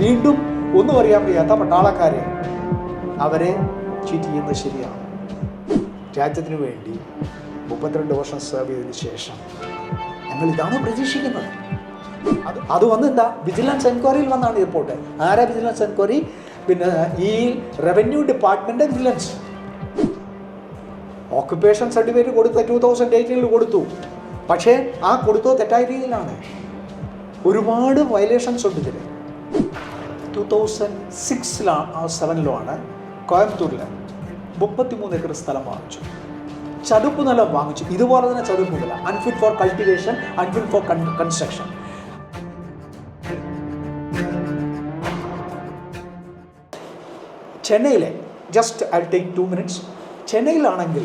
വീണ്ടും ഒന്നും അറിയാൻ വയ്യാത്ത പട്ടാളക്കാരെ അവരെ ചീറ്റ് ചെയ്യുന്നത് ശരിയാണ്. രാജ്യത്തിന് വേണ്ടി 32 വർഷം സെർവ് ചെയ്തതിന് ശേഷം ഞങ്ങൾ ഇതാണ് പ്രതീക്ഷിക്കുന്നത്. അത് വന്നെന്താ, വിജിലൻസ് എൻക്വയറിയിൽ വന്നാണ് റിപ്പോർട്ട്. ആരാ വിജിലൻസ് എൻക്വയറി? പിന്നെ ഈ revenue department vigilance. Occupation certificate കൊടുത്ത 2018 കൊടുത്തു. പക്ഷേ ആ കൊടുത്തോ തെറ്റായ രീതിയിലാണ്. ഒരുപാട് വയലേഷൻസ് ഉണ്ട് ഇതിൽ. 2006-07 കോയമ്പത്തൂരിൽ 33 ഏക്കർ സ്ഥലം വാങ്ങിച്ചു, ചതുപ്പ് നിലം വാങ്ങിച്ചു. ഇതുപോലെ തന്നെ ചതുപ്പ് നിലം, unfit for cultivation, unfit for construction. ചെന്നൈയിലെ ജസ്റ്റ് ഐ ടേക്ക് 2 minutes. ചെന്നൈയിലാണെങ്കിൽ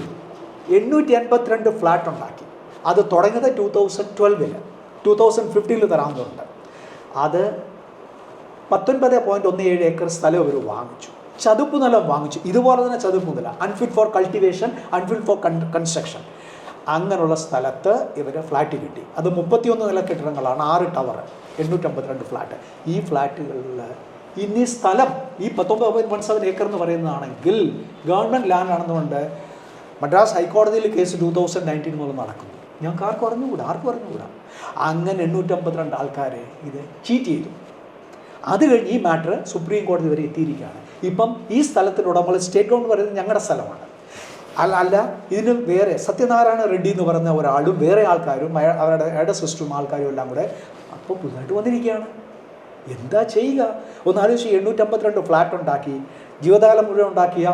882 ഫ്ലാറ്റ് ഉണ്ടാക്കി. അത് തുടങ്ങിയത് 2012-ൽ, 2015-ൽ തരാവുന്നതുണ്ട്. അത് 19.17 ഏക്കർ സ്ഥലം അവർ വാങ്ങിച്ചു, ചതുപ്പ് നിലം വാങ്ങിച്ചു. ഇതുപോലെ തന്നെ ചതുപ്പ് നിലം, unfit for cultivation, unfit for construction. അങ്ങനെയുള്ള സ്ഥലത്ത് ഇവർ ഫ്ലാറ്റ് കിട്ടി. അത് 31 നില കെട്ടിടങ്ങളാണ്, 6 ടവർ, 852 ഫ്ലാറ്റ്. ഈ ഫ്ലാറ്റുകളിൽ ഇനി സ്ഥലം ഈ 19.17 ഏക്കർ എന്ന് പറയുന്നതാണെങ്കിൽ ഗവൺമെൻറ് ലാൻഡ് ആണെന്നുകൊണ്ട് മദ്രാസ് ഹൈക്കോടതിയിൽ കേസ് 2019 മുതൽ നടക്കുന്നു. ഞങ്ങൾക്ക് ആർക്കും അറിഞ്ഞുകൂടാ. അങ്ങനെ 852 ആൾക്കാരെ ഇത് ചീറ്റ് ചെയ്തു. അത് കഴിഞ്ഞ് ഈ മാറ്റർ സുപ്രീം കോടതി വരെ എത്തിയിരിക്കുകയാണ്. ഇപ്പം ഈ സ്ഥലത്തിനുടമകൾ സ്റ്റേറ്റ് ഗവൺമെൻറ് പറയുന്നത് ഞങ്ങളുടെ സ്ഥലമാണ്. അല്ല, ഇതിന് വേറെ സത്യനാരായണ റെഡ്ഡി എന്ന് പറയുന്ന ഒരാളും വേറെ ആൾക്കാരും അവരുടെ സിസ്റ്ററും ആൾക്കാരും എല്ലാം കൂടെ അപ്പോൾ പുതുതായിട്ട് വന്നിരിക്കുകയാണ്. എന്താ ചെയ്യുക? ഒന്ന് ആലോചിച്ച്, 852 ഫ്ലാറ്റ് ഉണ്ടാക്കി, ജീവിതകാലം മുഴുവൻ ഉണ്ടാക്കിയ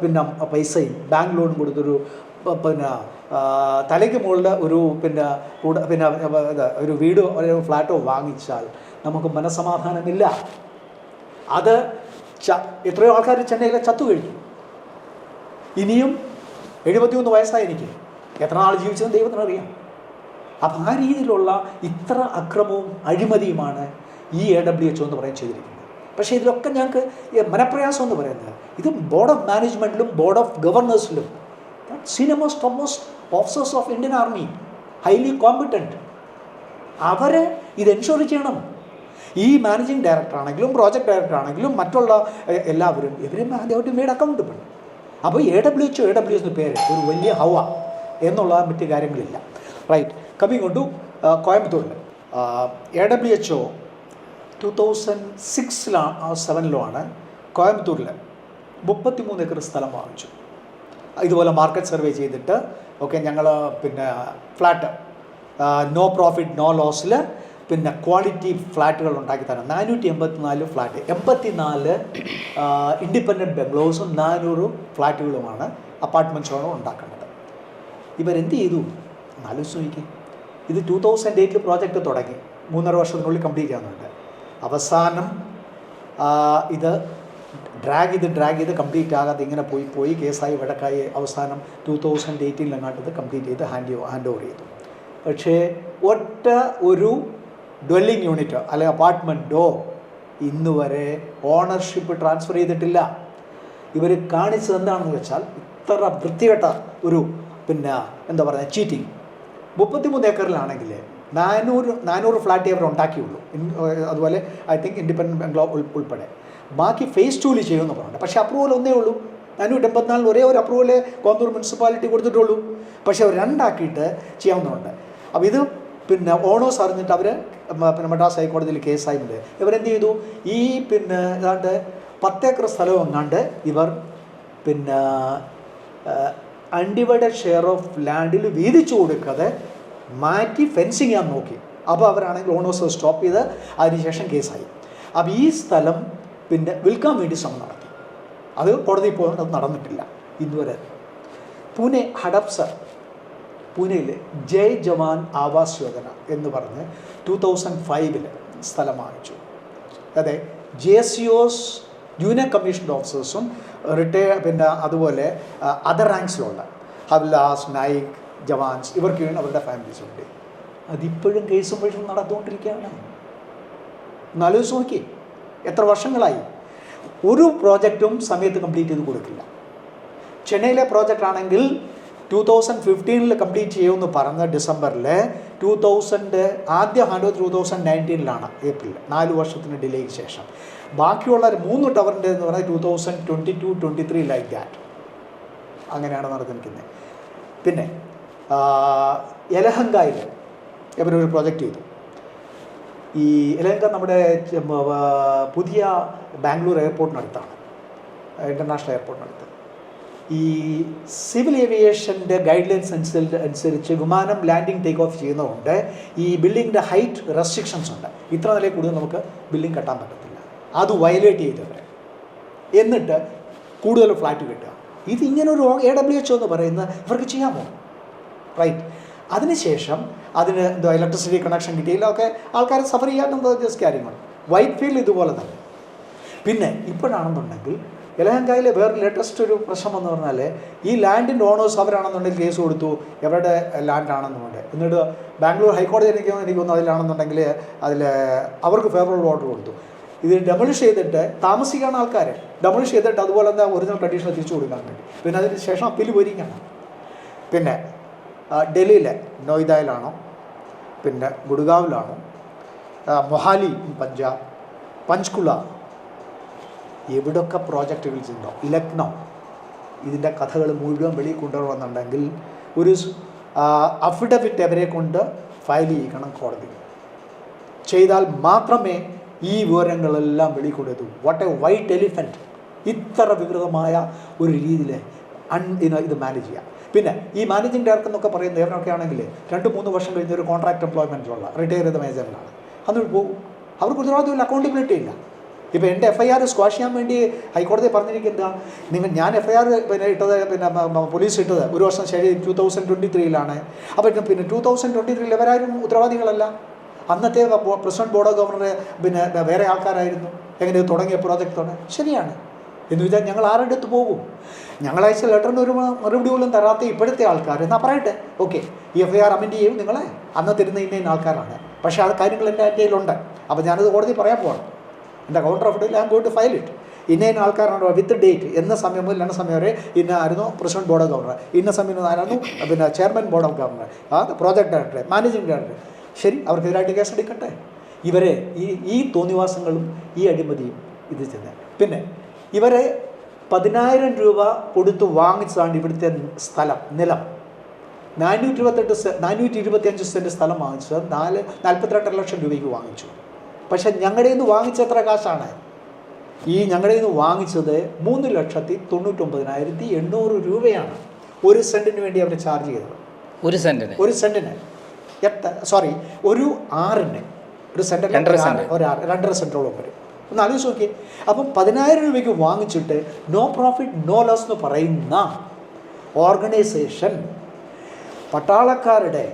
പിന്നെ പൈസയും ബാങ്ക് ലോണും കൊടുത്തൊരു പിന്നെ തലയ്ക്ക് മുകളിൽ ഒരു പിന്നെ ഒരു വീടോ ഒരു ഫ്ലാറ്റോ വാങ്ങിച്ചാൽ നമുക്ക് മനസ്സമാധാനമില്ല. അത് എത്രയോ ആൾക്കാർ ചെന്നൈയിലെ ചത്തു കഴിഞ്ഞു. ഇനിയും 71 വയസ്സായി എനിക്ക്. എത്ര നാൾ ജീവിച്ചതെന്ന് ദൈവത്തിനറിയാം. അപ്പം ആ രീതിയിലുള്ള ഇത്ര അക്രമവും അഴിമതിയുമാണ് ഈ AWHO എന്ന് പറയാൻ ചെയ്തിരിക്കുന്നത്. പക്ഷേ ഇതിലൊക്കെ ഞങ്ങൾക്ക് മനപ്രയാസം എന്ന് പറയുന്നത്, ഇത് ബോർഡ് ഓഫ് മാനേജ്മെൻറ്റിലും ബോർഡ് ഓഫ് ഗവർണേഴ്സിലും senior topmost officers of Indian army, highly competent, അവർ ഇത് എൻഷുർ ചെയ്യണം. ഈ മാനേജിങ് ഡയറക്ടർ ആണെങ്കിലും പ്രോജക്ട് ഡയറക്ടർ ആണെങ്കിലും മറ്റുള്ള എല്ലാവരും ഇവരും ആദ്യമായിട്ട് മേഡ് അക്കൗണ്ടബിൾ. അപ്പോൾ AWHO പേര് ഒരു വലിയ ഹവ എന്നുള്ള മറ്റ് കാര്യങ്ങളില്ല. റൈറ്റ്, കമ്മിങ് ഓൺ ടു കോയമ്പത്തൂരിൽ AWHO 2006-07 കോയമ്പത്തൂരിൽ 33 ഏക്കർ സ്ഥലം വാങ്ങിച്ചു. ഇതുപോലെ മാർക്കറ്റ് സർവേ ചെയ്തിട്ട് ഞങ്ങൾ പിന്നെ ഫ്ലാറ്റ് നോ പ്രോഫിറ്റ് നോ ലോസിൽ പിന്നെ ക്വാളിറ്റി ഫ്ലാറ്റുകൾ ഉണ്ടാക്കി തരാം. 484 ഫ്ലാറ്റ്, 84 ഇൻഡിപെൻഡൻറ്റ് ബംഗ്ലോസും 400 ഫ്ലാറ്റുകളുമാണ്, അപ്പാർട്ട്മെൻറ്റ്സുമാണ് ഉണ്ടാക്കേണ്ടത്. ഇവരെന്ത് ചെയ്തു? ആലോചിച്ച് നോക്കി. ഇത് 2008 പ്രോജക്റ്റ് തുടങ്ങി, 3.5 വർഷത്തിനുള്ളിൽ കംപ്ലീറ്റ് ചെയ്യാനുണ്ട്. അവസാനം ഇത് ഡ്രാഗ് ചെയ്ത് കംപ്ലീറ്റ് ആകാതെ ഇങ്ങനെ പോയി കേസായി വഴക്കായി അവസാനം 2018 ഇത് കംപ്ലീറ്റ് ചെയ്ത് ഹാൻഡ് ഓവർ ചെയ്തു. പക്ഷേ ഒറ്റ ഒരു ഡ്വെല്ലിംഗ് യൂണിറ്റോ അല്ലെങ്കിൽ അപ്പാർട്ട്മെൻറ്റോ ഇന്ന് വരെ ഓണർഷിപ്പ് ട്രാൻസ്ഫർ ചെയ്തിട്ടില്ല. ഇവർ കാണിച്ചത് എന്താണെന്ന് വെച്ചാൽ ഇത്ര വൃത്തികെട്ട ഒരു പിന്നെ എന്താ പറയുക ചീറ്റിങ്. 33 ഏക്കറിലാണെങ്കിൽ 400 ഫ്ലാറ്റേ അവർ ഉണ്ടാക്കിയുള്ളൂ. അതുപോലെ ഐ തിങ്ക് ഇൻഡിപെൻഡൻറ്റ് ബംഗ്ലോ ഉൾപ്പെടെ. ബാക്കി ഫേസ് 2 ചെയ്യുമെന്ന് പറഞ്ഞിട്ടുണ്ട്. പക്ഷേ അപ്രൂവൽ ഒന്നേ ഉള്ളൂ. 484 ഒരേ ഒരു അപ്രൂവൽ കോയമ്പത്തൂർ മുനിസിപ്പാലിറ്റി കൊടുത്തിട്ടുള്ളൂ. പക്ഷേ അവർ 2 ആക്കിയിട്ട് ചെയ്യാവുന്നതുണ്ട്. അപ്പോൾ ഇത് പിന്നെ ഓണേഴ്സ് അറിഞ്ഞിട്ട് അവർ പിന്നെ മദ്രാസ് ഹൈക്കോടതിയിൽ കേസായിട്ടുണ്ട്. ഇവരെന്ത് ചെയ്തു? ഈ പിന്നെ ഏതാണ്ട് 10 ഏക്കർ സ്ഥലവും എങ്ങാണ്ട് ഇവർ പിന്നെ അൺഡിവൈഡഡ് ഷെയർ ഓഫ് ലാൻഡിൽ വീതിച്ചു കൊടുക്കാതെ മാറ്റി ഫെൻസിങ് ചെയ്യാൻ നോക്കി. അപ്പോൾ അവരാണെങ്കിൽ ഓണേഴ്സ് സ്റ്റോപ്പ് ചെയ്ത് അതിനുശേഷം കേസായി. അപ്പോൾ ഈ സ്ഥലം പിന്നെ വിൽക്കാൻ വേണ്ടി ശ്രമം നടത്തി. അത് കോടതിയിൽ പോയത് അത് നടന്നിട്ടില്ല ഇതുവരെ. പൂനെ ഹഡപ്സർ, പൂനെയിൽ ജയ് ജവാൻ ആവാസ് യോജന എന്ന് പറഞ്ഞ് 2005 സ്ഥലം വാങ്ങിച്ചു. അതെ, JSCOs ജൂനിയർ കമ്മീഷൻഡ് ഓഫീസേഴ്സും പിന്നെ അതുപോലെ അതർ റാങ്ക്സിലുള്ള ഹവ്ലാസ്, നായിക്, ജവാൻസ് ഇവർക്ക് വേണ്ടി അവരുടെ ഫാമിലീസ് ഉണ്ട്. അതിപ്പോഴും കേസും പഴും നടന്നുകൊണ്ടിരിക്കുകയാണ്. എന്നാലോചിച്ച് നോക്കി, എത്ര വർഷങ്ങളായി ഒരു പ്രോജക്റ്റും സമയത്ത് കംപ്ലീറ്റ് ചെയ്ത് കൊടുക്കില്ല. ചെന്നൈയിലെ പ്രോജക്റ്റ് ആണെങ്കിൽ 2015 കംപ്ലീറ്റ് ചെയ്യുമെന്ന് പറഞ്ഞ ഡിസംബറിൽ 2000 ആദ്യ ഹാൻഡ് ഓവർ 2019 ഏപ്രിൽ, 4 വർഷത്തിന് ഡിലേക്ക് ശേഷം. ബാക്കിയുള്ള 3 ടവറിൻ്റെ എന്ന് പറഞ്ഞാൽ 2022-23 ലൈക്ക് ദാറ്റ്, അങ്ങനെയാണ് നടന്നിരിക്കുന്നത്. പിന്നെ യലഹങ്കയിൽ ഇവരൊരു പ്രൊജക്റ്റ് ചെയ്തു. ഈ യലഹങ്ക നമ്മുടെ പുതിയ ബാംഗ്ലൂർ എയർപോർട്ടിനടുത്താണ്, ഇൻ്റർനാഷണൽ എയർപോർട്ടിനടുത്ത്. ഈ സിവിൽ ഏവിയേഷൻ്റെ ഗൈഡ് ലൈൻസ് അനുസരിച്ച് വിമാനം ലാൻഡിങ് ടേക്ക് ഓഫ് ചെയ്യുന്നതുകൊണ്ട് ഈ ബിൽഡിങ്ങിൻ്റെ ഹൈറ്റ് റെസ്ട്രിക്ഷൻസ് ഉണ്ട്. ഇത്ര നിലയിൽ കൂടുതൽ നമുക്ക് ബിൽഡിംഗ് കെട്ടാൻ പറ്റത്തില്ല. അത് വയലേറ്റ് ചെയ്തവരെ, എന്നിട്ട് കൂടുതൽ ഫ്ലാറ്റ് കിട്ടുക. ഇത് ഇങ്ങനൊരു AWHO എന്ന് പറയുന്ന ഇവർക്ക് ചെയ്യാമോ? റൈറ്റ്. അതിനുശേഷം അതിന് എന്താ ഇലക്ട്രിസിറ്റി കണക്ഷൻ കിട്ടിയില്ല, ഒക്കെ ആൾക്കാർ സഫർ ചെയ്യാനെന്തോ ജസ്റ്റ് കാര്യങ്ങൾ. വൈറ്റ് ഫീൽഡ് ഇതുപോലെ തന്നെ. പിന്നെ ഇപ്പോഴാണെന്നുണ്ടെങ്കിൽ യലഹങ്കയിൽ വേറെ ലേറ്റസ്റ്റ് ഒരു പ്രശ്നം എന്ന് പറഞ്ഞാൽ ഈ ലാൻഡിൻ്റെ ഓണേഴ്സ് അവരാണെന്നുണ്ടെങ്കിൽ കേസ് കൊടുത്തു എവരുടെ ലാൻഡാണെന്നുണ്ട്. എന്നിട്ട് ബാംഗ്ലൂർ ഹൈക്കോടതി എനിക്ക് തോന്നുന്നു അതിലാണെന്നുണ്ടെങ്കിൽ അതിൽ അവർക്ക് ഫേവറബിൾ ഓർഡർ കൊടുത്തു. ഇത് ഡെമോളിഷ് ചെയ്തിട്ട് താമസിക്കുകയാണ് ആൾക്കാർ, ഡെമോളിഷ് ചെയ്തിട്ട് അതുപോലെ എന്താ ഒറിജിനൽ കണ്ടീഷനിൽ തിരിച്ചു കൊടുക്കാൻ വേണ്ടി. പിന്നെ അതിന് ശേഷം അപ്പീൽ പോയിരിക്കുകയാണ്. പിന്നെ ഡൽഹിയിലെ നോയിഡയിലാണോ, പിന്നെ ഗുഡ്ഗാവിലാണോ, മൊഹാലി പഞ്ചാബ്, പഞ്ച്കുള, എവിടൊക്കെ പ്രോജക്റ്റുകൾ ചെയ്യുന്നോ, ലക്നൗ, ഇതിൻ്റെ കഥകൾ മുഴുവൻ വെളിയിൽ കൊണ്ടുവരുന്നുണ്ടെങ്കിൽ ഒരു അഫിഡവിറ്റ് അവരെ കൊണ്ട് ഫയൽ ചെയ്യിക്കണം കോടതി. ചെയ്താൽ മാത്രമേ ഈ വിവരങ്ങളെല്ലാം വെളിക്കൊടുത്തു. വാട്ട് എ വൈറ്റ് എലിഫൻറ്റ്, ഇത്ര വികൃതമായ ഒരു രീതിയിൽ ഇത് മാനേജ് ചെയ്യാം. പിന്നെ ഈ മാനേജിങ് ഡയറക്ടർ എന്നൊക്കെ പറയുന്നത് ഇവരൊക്കെ ആണെങ്കിൽ 2-3 വർഷം കഴിഞ്ഞ ഒരു കോൺട്രാക്ട് എംപ്ലോയ്മെൻറ്റിലുള്ള റിട്ടയർ ചെയ്ത മേജറിലാണ്. അന്നിട്ട് പോകും. അവർക്ക് ഉത്തരവാദിത്തമില്ല, അക്കൗണ്ടബിലിറ്റി ഇല്ല. ഇപ്പോൾ എൻ്റെ FIR സ്ക്വാഷ് ചെയ്യാൻ വേണ്ടി ഹൈക്കോടതി പറഞ്ഞിരിക്കുന്നത് ഞാൻ FIR പിന്നെ ഇട്ടത് പോലീസ് ഇട്ടത് 1 വർഷം ശരി 2023 അപ്പോൾ പിന്നെ 2023 ഇവരാരും ഉത്തരവാദികളല്ല. അന്നത്തെ പ്രസിഡന്റ് ബോർഡ് ഓഫ് ഗവർണർ പിന്നെ വേറെ ആൾക്കാരായിരുന്നു. എങ്ങനെ തുടങ്ങിയ പ്രോജക്റ്റ് ശരിയാണ് എന്ന് വെച്ചാൽ ഞങ്ങൾ ആരുടെ അടുത്ത് പോകും? ഞങ്ങളയച്ച ലെറ്ററിന് ഒരു മറുപടി പോലും തരാത്ത ഇപ്പോഴത്തെ ആൾക്കാർ എന്നാൽ പറയട്ടെ, ഓക്കെ ഈ FIR അമെൻഡ് ചെയ്യും, നിങ്ങളെ അന്ന് തരുന്ന ഇന്ന ആൾക്കാരാണ്, പക്ഷേ അത് കാര്യങ്ങൾ എൻ്റെ കയ്യിലുണ്ട്. അപ്പോൾ ഞാനത് കോടതി പറയാൻ പോകണം. എൻ്റെ counter of I am going to file it. ഇന്ന ആൾക്കാരാണോ വിത്ത് ഡേറ്റ് എന്ന സമയം മുതൽ എന്ന സമയം വരെ ഇന്ന ആയിരുന്നു പ്രസിഡന്റ് ബോർഡ് ഓഫ് ഗവർണർ, ഇന്ന സമയം ആയിരുന്നു പിന്നെ chairman board of governor, project director, managing director. ശരി, അവർക്കെതിരായിട്ട് കേസെടുക്കട്ടെ. ഇവരെ ഈ തോന്നിവാസങ്ങളും ഈ അഴിമതിയും ഇത് ചെയ്യുന്നത്. പിന്നെ ഇവരെ 10,000 രൂപ കൊടുത്ത് വാങ്ങിച്ചതാണ് ഇവിടുത്തെ സ്ഥലം, നിലം. 425 സെൻറ്റ് സ്ഥലം വാങ്ങിച്ചത് 42 ലക്ഷം രൂപയ്ക്ക് വാങ്ങിച്ചു. പക്ഷെ ഞങ്ങളുടെ നിന്ന് വാങ്ങിച്ച എത്ര കാശാണ്? ഞങ്ങളുടെ നിന്ന് വാങ്ങിച്ചത് 3,99,800 രൂപയാണ്. 1 സെൻറ്റിന് വേണ്ടി അവർ ചാർജ് ചെയ്തത്. 1 സെൻറ്റിന് ഒരു ആറിന്, ഒരു സെൻറ്റിന് 2.5 സെൻറ്റോളം വരും. ഒന്ന് ആലോചിച്ച് നോക്കി. അപ്പം 10,000 രൂപയ്ക്ക് വാങ്ങിച്ചിട്ട് നോ പ്രോഫിറ്റ് നോ ലോസ് എന്ന് പറയുന്ന ഓർഗനൈസേഷൻ പട്ടാളക്കാരുടെ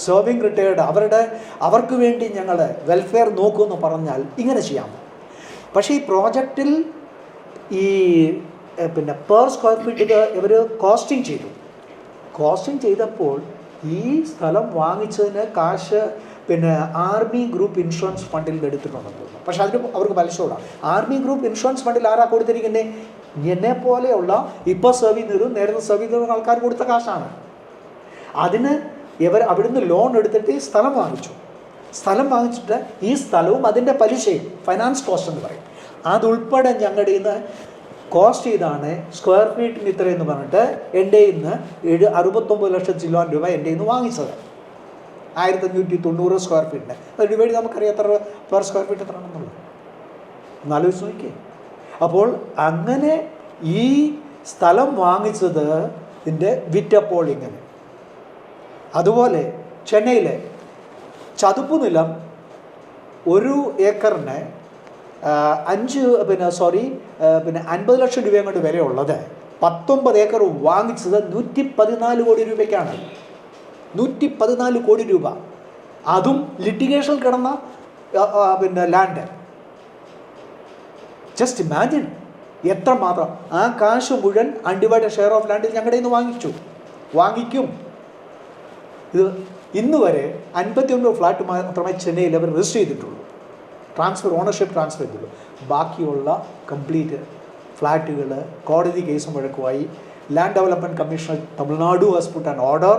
സെർവിങ് റിട്ടയേർഡ് അവർക്ക് വേണ്ടി ഞങ്ങൾ വെൽഫെയർ നോക്കുമെന്ന് പറഞ്ഞാൽ ഇങ്ങനെ ചെയ്യാം. പക്ഷേ ഈ പ്രോജക്റ്റിൽ ഈ പിന്നെ പെർ സ്ക്വയർ ഫീറ്റ് ഇവർ കോസ്റ്റിംഗ് ചെയ്തപ്പോൾ ഈ സ്ഥലം വാങ്ങിച്ചതിന് കാശ് പിന്നെ ആർമി ഗ്രൂപ്പ് ഇൻഷുറൻസ് ഫണ്ടിൽ നിന്ന് എടുത്തിട്ടുണ്ടെന്ന് തോന്നുന്നു. പക്ഷേ അതിന് അവർക്ക് പലിശയോടാണ്. ആർമി ഗ്രൂപ്പ് ഇൻഷുറൻസ് ഫണ്ടിൽ ആരാ കൊടുത്തിരിക്കുന്നത്? എന്നെ പോലെയുള്ള ഇപ്പോൾ നേരത്തെ സർവീസ് ചെയ്തിരുന്ന ആൾക്കാർ കൊടുത്ത കാശാണ്. അതിന് ഇവർ അവിടുന്ന് ലോൺ എടുത്തിട്ട് ഈ സ്ഥലം വാങ്ങിച്ചിട്ട് ഈ സ്ഥലവും അതിൻ്റെ പലിശയും ഫൈനാൻസ് കോസ്റ്റ് എന്ന് പറയും, അതുൾപ്പെടെ ഞങ്ങളുടെ നിന്ന് കോസ്റ്റ് ചെയ്താണ് സ്ക്വയർ ഫീറ്റിന് ഇത്രയെന്ന് പറഞ്ഞിട്ട് എൻ്റെ നിന്ന് 69 ലക്ഷം ചില്ലോൻ രൂപ എൻ്റെ നിന്ന് വാങ്ങിച്ചത്. 1590 സ്ക്വയർ ഫീറ്റിന് അത് ഡിവൈഡ് നമുക്കറിയാം എത്ര പെർ സ്ക്വയർ ഫീറ്റ് എത്ര ആണെന്നുള്ളത്. എന്നാലോചിച്ച് നോക്കിയേ. അപ്പോൾ അങ്ങനെ ഈ സ്ഥലം വാങ്ങിച്ചത് ഇതിൻ്റെ വിറ്റപ്പോൾ ഇങ്ങനെ. അതുപോലെ ചെന്നൈയിലെ ചതുപ്പ് നിലം 1 ഏക്കറിന് 50 ലക്ഷം രൂപയും കൊണ്ട് വിലയുള്ളത് 19 ഏക്കർ വാങ്ങിച്ചത് 114 കോടി രൂപയ്ക്കാണ്. 114 കോടി രൂപ, അതും ലിറ്റിഗേഷൻ കിടന്ന ലാൻഡ്. ജസ്റ്റ് ഇമാജിൻ എത്രമാത്രം. ആ കാശ് മുഴുവൻ അൺഡിവൈഡഡ് ഷെയർ ഓഫ് ലാൻഡിൽ ഞങ്ങളുടെ നിന്ന് വാങ്ങിക്കും. ഇത് ഇന്ന് വരെ 59 ഫ്ലാറ്റ് മാത്രമേ ചെന്നൈയിൽ അവർ രജിസ്റ്റർ ചെയ്തിട്ടുള്ളൂ, ഓണർഷിപ്പ് ട്രാൻസ്ഫർ ചെയ്തിട്ടുള്ളൂ. ബാക്കിയുള്ള കംപ്ലീറ്റ് ഫ്ലാറ്റുകൾ കോടതി കേസും വഴക്കുമായി. Land development commissioner Tamil Nadu has put an order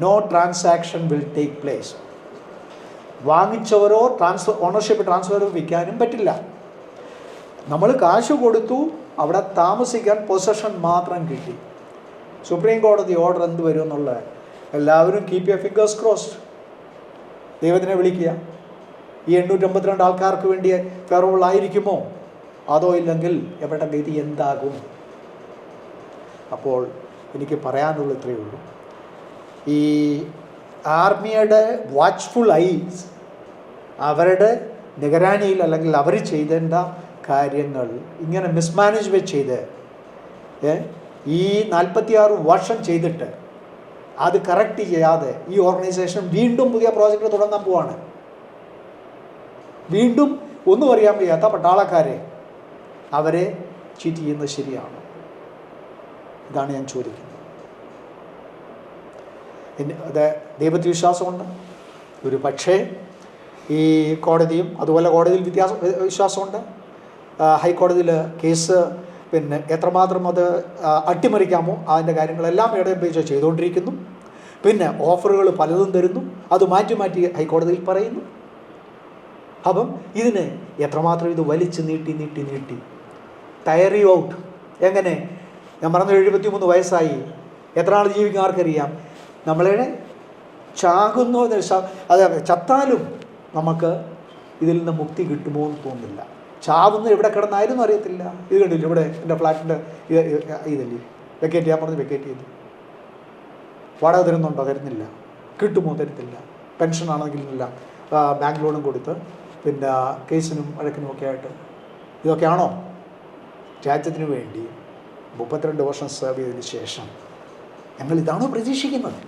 no transaction will take place. വാങ്ങിച്ചവരോ ഓണർഷിപ്പ് ട്രാൻസ്ഫർ വിൽക്കാനും പറ്റില്ല. നമ്മൾ കാശ് കൊടുത്തു, അവിടെ താമസിക്കാൻ പൊസഷൻ മാത്രം കിട്ടി. സുപ്രീം കോടതി ഓർഡർ എന്ത് വരും എന്നുള്ളത് എല്ലാവരും കീപ്പ് യുവർ ഫിംഗേഴ്സ് ക്രോസ്ഡ്. ദൈവത്തിനെ വിളിക്കുക. ഈ 852 ആൾക്കാർക്ക് വേണ്ടി ഫെയറബിൾ ആയിരിക്കുമോ, അതോ ഇല്ലെങ്കിൽ എവിടെ ഗതി എന്താകും? അപ്പോൾ എനിക്ക് പറയാനുള്ള ഇത്രയേ ഉള്ളൂ. ഈ ആർമിയുടെ വാച്ച്ഫുൾ ഐസ്, അവരുടെ നിഗരാനിയിൽ അല്ലെങ്കിൽ അവർ ചെയ്തേണ്ട കാര്യങ്ങൾ ഇങ്ങനെ മിസ്മാനേജ്മെൻറ്റ് ചെയ്ത് ഈ 46 വർഷം ചെയ്തിട്ട് അത് കറക്റ്റ് ചെയ്യാതെ ഈ ഓർഗനൈസേഷൻ വീണ്ടും പുതിയ പ്രോജക്റ്റ് തുടങ്ങാൻ പോവാണ്. വീണ്ടും ഒന്നും അറിയാൻ വയ്യാത്ത പട്ടാളക്കാരെ അവരെ ചീറ്റ് ചെയ്യുന്നത് ശരിയാണ്? ഇതാണ് ഞാൻ ചോദിക്കുന്നത്. അത് ദൈവത്തിൽ വിശ്വാസമുണ്ട്. ഒരു പക്ഷേ ഈ കോടതിയും അതുപോലെ കോടതിയിൽ വിശ്വാസമുണ്ട്. ഹൈക്കോടതിയിൽ കേസ് എത്രമാത്രം അത് അട്ടിമറിക്കാമോ അതിൻ്റെ കാര്യങ്ങളെല്ലാം ഇടപെച്ച് ചെയ്തുകൊണ്ടിരിക്കുന്നു. പിന്നെ ഓഫറുകൾ പലതും തരുന്നു, അത് മാറ്റി മാറ്റി ഹൈക്കോടതിയിൽ പറയുന്നു. അപ്പം ഇതിന് എത്രമാത്രം ഇത് വലിച്ച് നീട്ടി ടയർ യു ഔട്ട്. എങ്ങനെ? ഞാൻ പറഞ്ഞ 73 വയസ്സായി, എത്ര നാൾ ജീവിക്കും ആർക്കറിയാം? നമ്മളെ ചാകുന്നു, അത് ചത്താലും നമുക്ക് ഇതിൽ നിന്ന് മുക്തി കിട്ടുമോ എന്ന് തോന്നുന്നില്ല. ചാവുന്നത് എവിടെ കിടന്നായിരുന്നു അറിയത്തില്ല. ഇത് കണ്ടില്ല, ഇവിടെ എൻ്റെ ഫ്ലാറ്റിൻ്റെ ഇതല്ലേ, വെക്കേറ്റ് ചെയ്യാൻ പറഞ്ഞ് വെക്കേറ്റ് ചെയ്തു. വാടക തരുന്നുണ്ടോ? തരുന്നില്ല. കിട്ടുമോ? തരുന്നില്ല. പെൻഷനാണെങ്കിൽ ഇല്ല. ബാങ്ക് ലോണും കൊടുത്ത് പിന്നെ കേസിനും വഴക്കിനും ഒക്കെ ആയിട്ട്. ഇതൊക്കെയാണോ രാജ്യത്തിന് വേണ്ടി 32 വർഷം സെർവ് ചെയ്തതിന് ശേഷം ഞങ്ങൾ ഇതാണോ പ്രതീക്ഷിക്കുന്നത്?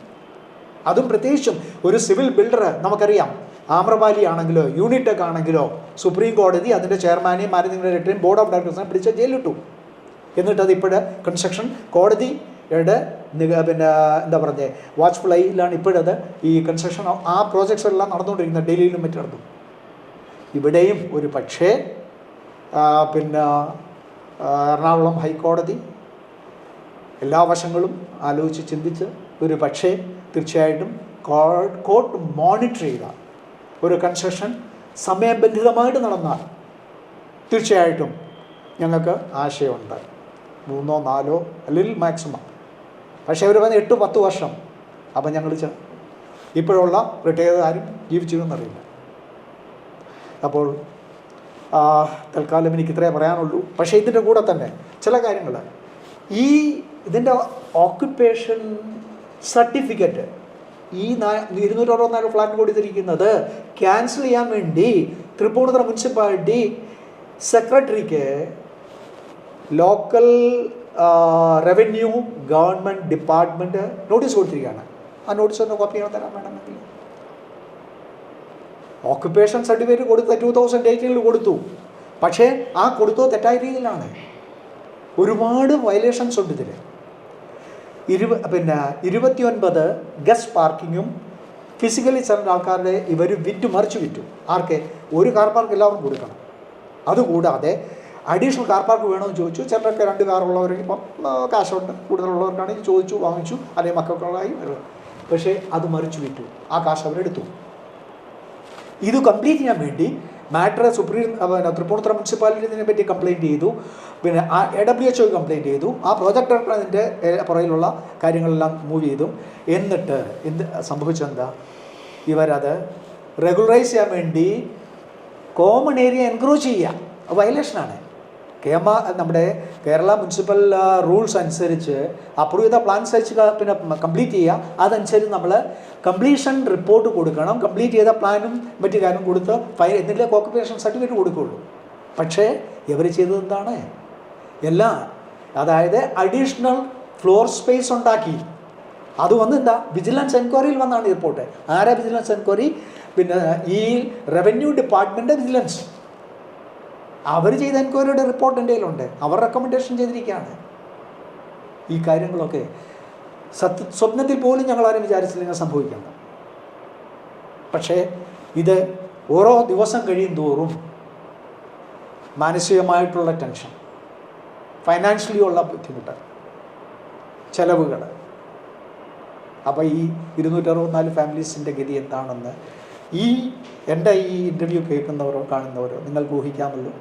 അതും പ്രത്യേകിച്ചും ഒരു സിവിൽ ബിൽഡർ, നമുക്കറിയാം, ആമ്രപാലി ആണെങ്കിലോ യൂണിറ്റെക് ആണെങ്കിലോ സുപ്രീം കോടതി അതിൻ്റെ ചെയർമാനെയും മാനേജിംഗ് ഡയറക്ടറെയും ബോർഡ് ഓഫ് ഡയറക്ടേഴ്സിനെ പിടിച്ച് ജയിലിട്ടു. എന്നിട്ട് അതിപ്പോൾ കൺസ്ട്രക്ഷൻ കോടതിയുടെ എന്താ പറഞ്ഞത് വാച്ച്ഫുൾ ഐയിലാണ് ഇപ്പോഴത് ഈ കൺസ്ട്രക്ഷൻ ആ പ്രോജക്ട്സ് എല്ലാം നടന്നുകൊണ്ടിരിക്കുന്നത്. ഡൽഹിയിലും മറ്റും നടന്നു. ഇവിടെയും ഒരു പക്ഷേ എറണാകുളം ഹൈക്കോടതി എല്ലാ വശങ്ങളും ആലോചിച്ച് ചിന്തിച്ച് ഒരു പക്ഷേ തീർച്ചയായിട്ടും കോർട്ട് മോണിറ്റർ ചെയ്ത ഒരു കൺസ്ട്രക്ഷൻ സമയബന്ധിതമായിട്ട് നടന്നാൽ തീർച്ചയായിട്ടും ഞങ്ങൾക്ക് ആശയമുണ്ട്. 3 or 4 അല്ലെങ്കിൽ മാക്സിമം. പക്ഷേ അവർ പറഞ്ഞ 8-10 വർഷം. അപ്പം ഞങ്ങൾ ഇപ്പോഴുള്ള റിട്ടയർഡ് ആരും ജീവിച്ചിരുന്നറിയില്ല. അപ്പോൾ തൽക്കാലം എനിക്ക് ഇത്രേ പറയാനുള്ളൂ. പക്ഷേ ഇതിൻ്റെ കൂടെ തന്നെ ചില കാര്യങ്ങൾ, ഇതിൻ്റെ ഓക്യുപ്പേഷൻ സർട്ടിഫിക്കറ്റ് ഈ 264 ഫ്ലാറ്റ് കൊടുത്തിരിക്കുന്നത് ക്യാൻസൽ ചെയ്യാൻ വേണ്ടി തൃപ്പൂണിത്തുറ മുനിസിപ്പാലിറ്റി സെക്രട്ടറിക്ക് local revenue government department notice കൊടുത്തിരിക്കുകയാണ്. ആ നോട്ടീസ് ഒന്ന് കോപ്പി ചെയ്യണം, തരാൻ വേണമെങ്കിൽ. ഓക്യുപ്പേഷൻ സർട്ടിഫിക്കറ്റ് കൊടുത്ത 2018 കൊടുത്തു. പക്ഷേ ആ കൊടുത്തോ തെറ്റായ രീതിയിലാണ്. ഒരുപാട് വയലേഷൻസ് ഉണ്ട് ഇതിൽ. 29 ഗസ്റ്റ് പാർക്കിങ്ങും ഫിസിക്കലി ചില ആൾക്കാരുടെ ഇവർ മറിച്ച് വിറ്റു. ആർക്ക്? ഒരു കാർ പാർക്ക് എല്ലാവർക്കും കൊടുക്കണം. അതുകൂടാതെ അഡീഷണൽ കാർ പാർക്ക് വേണമെന്ന് ചോദിച്ചു. ചിലരൊക്കെ 2 കാറുള്ളവർക്ക് ഇപ്പം കാശുണ്ട്, കൂടുതലുള്ളവർക്കാണെങ്കിൽ ചോദിച്ചു, വാങ്ങിച്ചു, അല്ലെങ്കിൽ മക്കൾക്കുള്ളതായി. പക്ഷേ അത് മറിച്ച് വിറ്റു. ആ കാശ് അവരെടുത്തു. ഇത് കംപ്ലീറ്റ് ചെയ്യാൻ വേണ്ടി മാറ്റർ തൃപ്പൂണിത്തുറ മുനിസിപ്പാലിറ്റി ഇതിനെ പറ്റി കംപ്ലയിൻറ്റ് ചെയ്തു. പിന്നെ ആ AWHO കംപ്ലയിൻറ്റ് ചെയ്തു. ആ പ്രോജക്ട് ഡയറക്ടർ അതിൻ്റെ പുറകിലുള്ള കാര്യങ്ങളെല്ലാം മൂവ് ചെയ്തു. എന്നിട്ട് സംഭവിച്ചെന്താ? ഇവരത് റെഗുലറൈസ് ചെയ്യാൻ വേണ്ടി കോമൺ ഏരിയ എൻക്രോച്ച് ചെയ്യുക. വയലേഷനാണ്. നമ്മുടെ കേരള മുനിസിപ്പൽ റൂൾസ് അനുസരിച്ച് അപ്രൂവ് ചെയ്ത പ്ലാൻസ് അയച്ച് കംപ്ലീറ്റ് ചെയ്യുക. അതനുസരിച്ച് നമ്മൾ കംപ്ലീഷൻ റിപ്പോർട്ട് കൊടുക്കണം. കംപ്ലീറ്റ് ചെയ്ത പ്ലാനും മറ്റു കാര്യം കൊടുത്ത് എന്നിട്ട് ഓക്യുപ്പേഷൻ സർട്ടിഫിക്കറ്റ് കൊടുക്കുകയുള്ളൂ. പക്ഷേ ഇവർ ചെയ്തത് എന്താണ്? അതായത് അഡീഷണൽ ഫ്ലോർ സ്പേസ് ഉണ്ടാക്കി. അത് എന്താ വിജിലൻസ് എൻക്വയറിയിൽ വന്നാണ് റിപ്പോർട്ട്. ആരാ വിജിലൻസ് എൻക്വയറി? ഈ റവന്യൂ ഡിപ്പാർട്ട്മെൻറ്റ് വിജിലൻസ് അവർ ചെയ്ത എൻക്വയറിയുടെ റിപ്പോർട്ട് എൻ്റെ കയ്യിലുണ്ട്. അവർ റെക്കമെൻഡേഷൻ ചെയ്തിരിക്കുകയാണ്. ഈ കാര്യങ്ങളൊക്കെ സ്വപ്നത്തിൽ പോലും ഞങ്ങളാരും വിചാരിച്ചില്ലെങ്കിൽ സംഭവിക്കണം. പക്ഷേ ഇത് ഓരോ ദിവസം കഴിയും തോറും മാനസികമായിട്ടുള്ള ടെൻഷൻ, ഫൈനാൻഷ്യലി ഉള്ള ബുദ്ധിമുട്ട്, ചെലവുകൾ, അപ്പോൾ ഈ 264 ഫാമിലീസിൻ്റെ ഗതി എന്താണെന്ന് എൻ്റെ ഈ ഇൻ്റർവ്യൂ കേൾക്കുന്നവരോ കാണുന്നവരോ നിങ്ങൾക്ക് ഊഹിക്കാമല്ലോ.